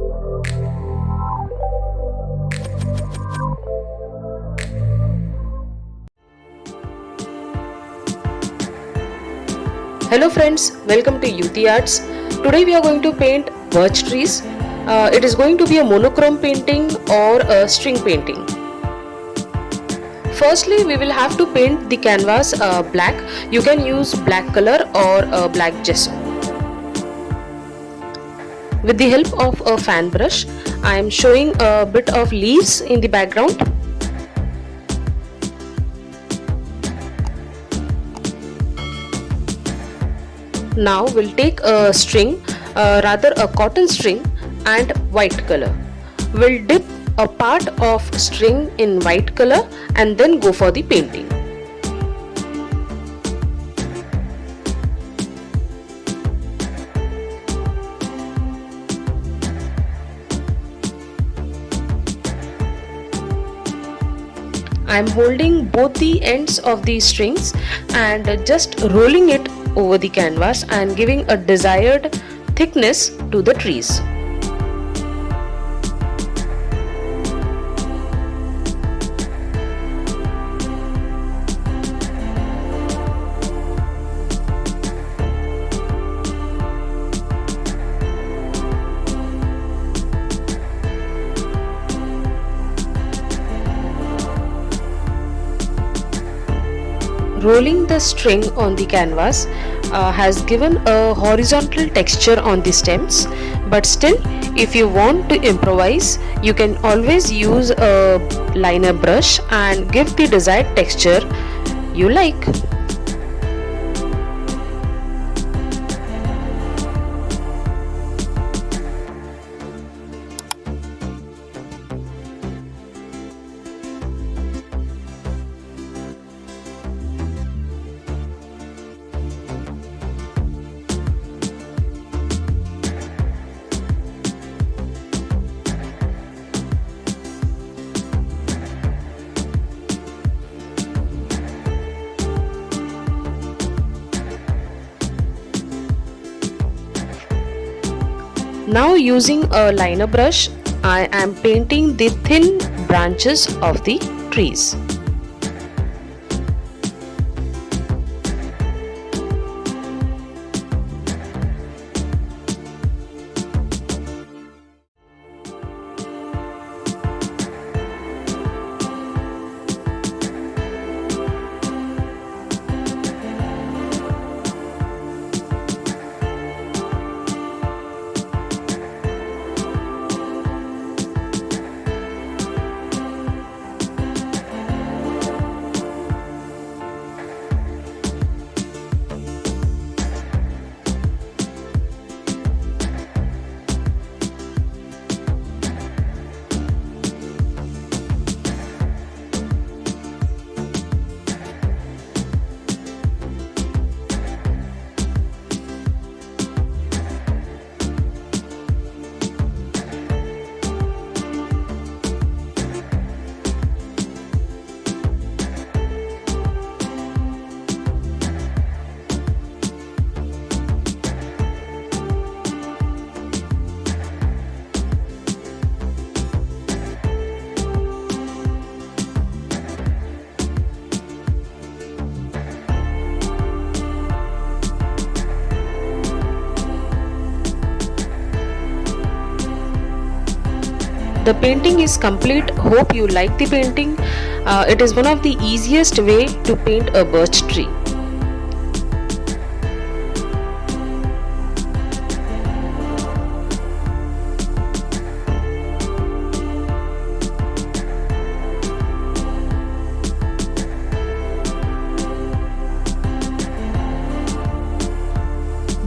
Hello friends, welcome to Yuti Arts. Today we are going to paint birch trees. It is going to be a monochrome painting or a string painting. Firstly, we will have to paint the canvas black. You can use black color or black gesso. With the help of a fan brush, I am showing a bit of leaves in the background. Now we'll take a string, rather a cotton string and white color. We'll dip a part of string in white color and then go for the painting. I am holding both the ends of these strings and just rolling it over the canvas and giving a desired thickness to the trees. Rolling the string on the canvas has given a horizontal texture on the stems, but still, if you want to improvise, you can always use a liner brush and give the desired texture you like. Now using a liner brush, I am painting the thin branches of the trees. The painting is complete. Hope you like the painting. It is one of the easiest way to paint a birch tree.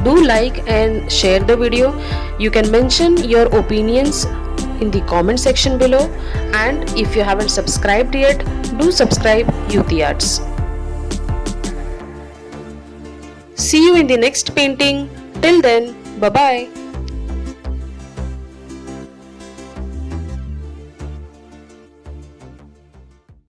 Do like and share the video. You can mention your opinions in the comment section below, and if you haven't subscribed yet, do subscribe Yuti Arts. See you in the next painting. Till then, bye bye.